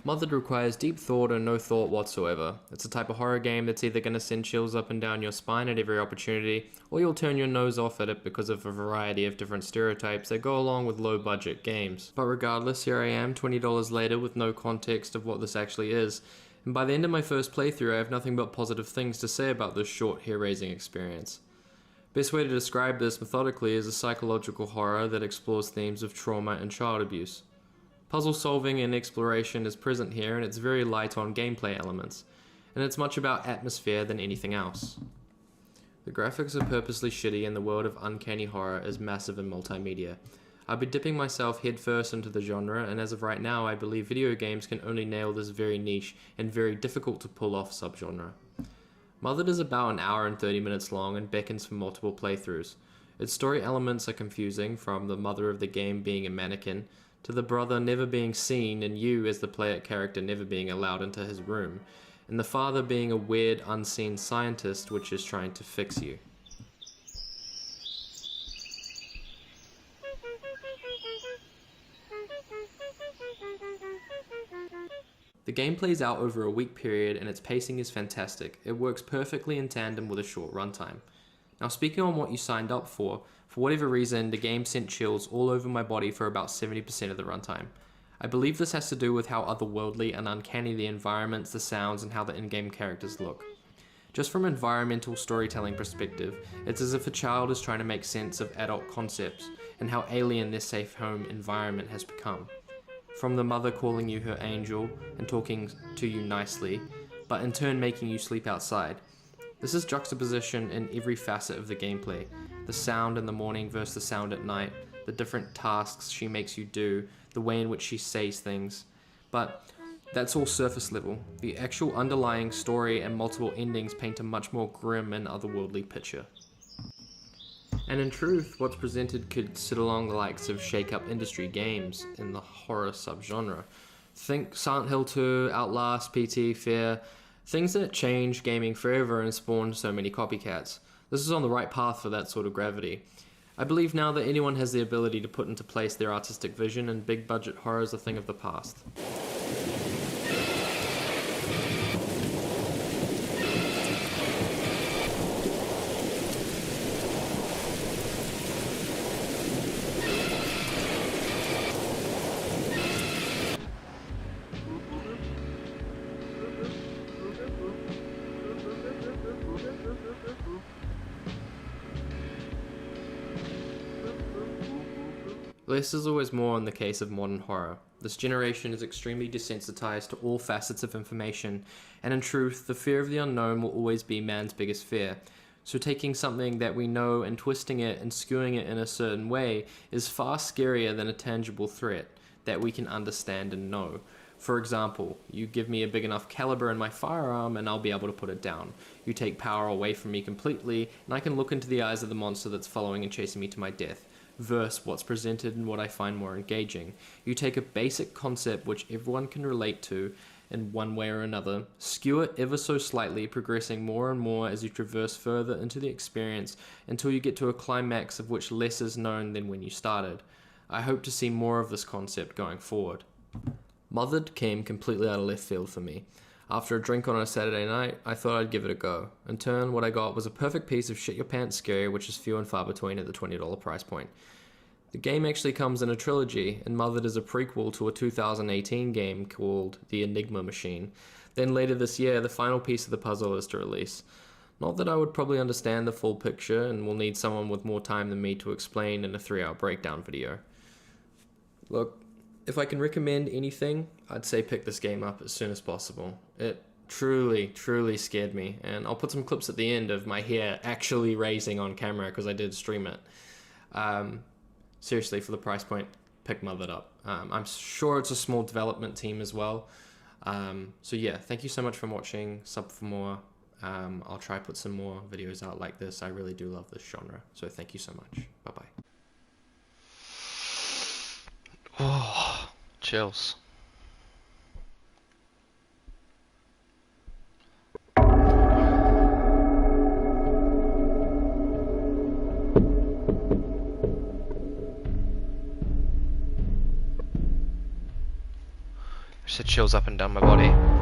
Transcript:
Mothered requires deep thought or no thought whatsoever. It's a type of horror game that's either going to send chills up and down your spine at every opportunity, or you'll turn your nose off at it because of a variety of different stereotypes that go along with low budget games. But regardless, here I am, $20 later with no context of what this actually is, and by the end of my first playthrough I have nothing but positive things to say about this short hair-raising experience. Best way to describe this methodically is a psychological horror that explores themes of trauma and child abuse. Puzzle solving and exploration is present here, and it's very light on gameplay elements, and it's much about atmosphere than anything else. The graphics are purposely shitty and the world of uncanny horror is massive in multimedia. I've been dipping myself headfirst into the genre, and as of right now I believe video games can only nail this very niche and very difficult to pull off subgenre. Mothered is about an hour and 30 minutes long and beckons for multiple playthroughs. Its story elements are confusing, from the mother of the game being a mannequin, to the brother never being seen and you as the player character never being allowed into his room, and the father being a weird unseen scientist which is trying to fix you. The game plays out over a week period and its pacing is fantastic. It works perfectly in tandem with a short runtime. Now, speaking on what you signed up for whatever reason, the game sent chills all over my body for about 70% of the runtime. I believe this has to do with how otherworldly and uncanny the environments, the sounds, and how the in-game characters look. Just from an environmental storytelling perspective, it's as if a child is trying to make sense of adult concepts and how alien their safe home environment has become. From the mother calling you her angel and talking to you nicely, but in turn making you sleep outside. This is juxtaposition in every facet of the gameplay. The sound in the morning versus the sound at night, the different tasks she makes you do, the way in which she says things. But that's all surface level. The actual underlying story and multiple endings paint a much more grim and otherworldly picture. And in truth, what's presented could sit along the likes of shake-up industry games in the horror subgenre. Think Silent Hill 2, Outlast, PT, Fear, things that changed gaming forever and spawned so many copycats. This is on the right path for that sort of gravity. I believe now that anyone has the ability to put into place their artistic vision, and big budget horror is a thing of the past. Less is always more in the case of modern horror. This generation is extremely desensitized to all facets of information, and in truth, the fear of the unknown will always be man's biggest fear. So taking something that we know and twisting it and skewing it in a certain way is far scarier than a tangible threat that we can understand and know. For example, you give me a big enough caliber in my firearm and I'll be able to put it down. You take power away from me completely and I can look into the eyes of the monster that's following and chasing me to my death. Versus what's presented and what I find more engaging. You take a basic concept which everyone can relate to in one way or another, skew it ever so slightly, progressing more and more as you traverse further into the experience until you get to a climax of which less is known than when you started. I hope to see more of this concept going forward. Mothered came completely out of left field for me. After a drink on a Saturday night, I thought I'd give it a go. In turn, what I got was a perfect piece of shit your pants scary, which is few and far between at the $20 price point. The game actually comes in a trilogy, and Mothered is a prequel to a 2018 game called The Enigma Machine. Then later this year, the final piece of the puzzle is to release. Not that I would probably understand the full picture, and will need someone with more time than me to explain in a 3-hour breakdown video. Look, if I can recommend anything, I'd say pick this game up as soon as possible. It truly, truly scared me, and I'll put some clips at the end of my hair actually raising on camera because I did stream it. seriously, for the price point, pick Mothered Up. I'm sure it's a small development team as well. So yeah, thank you so much for watching. Sub for more. I'll try put some more videos out like this. I really do love this genre. So thank you so much. Bye bye. Oh, chills. Just chills up and down my body.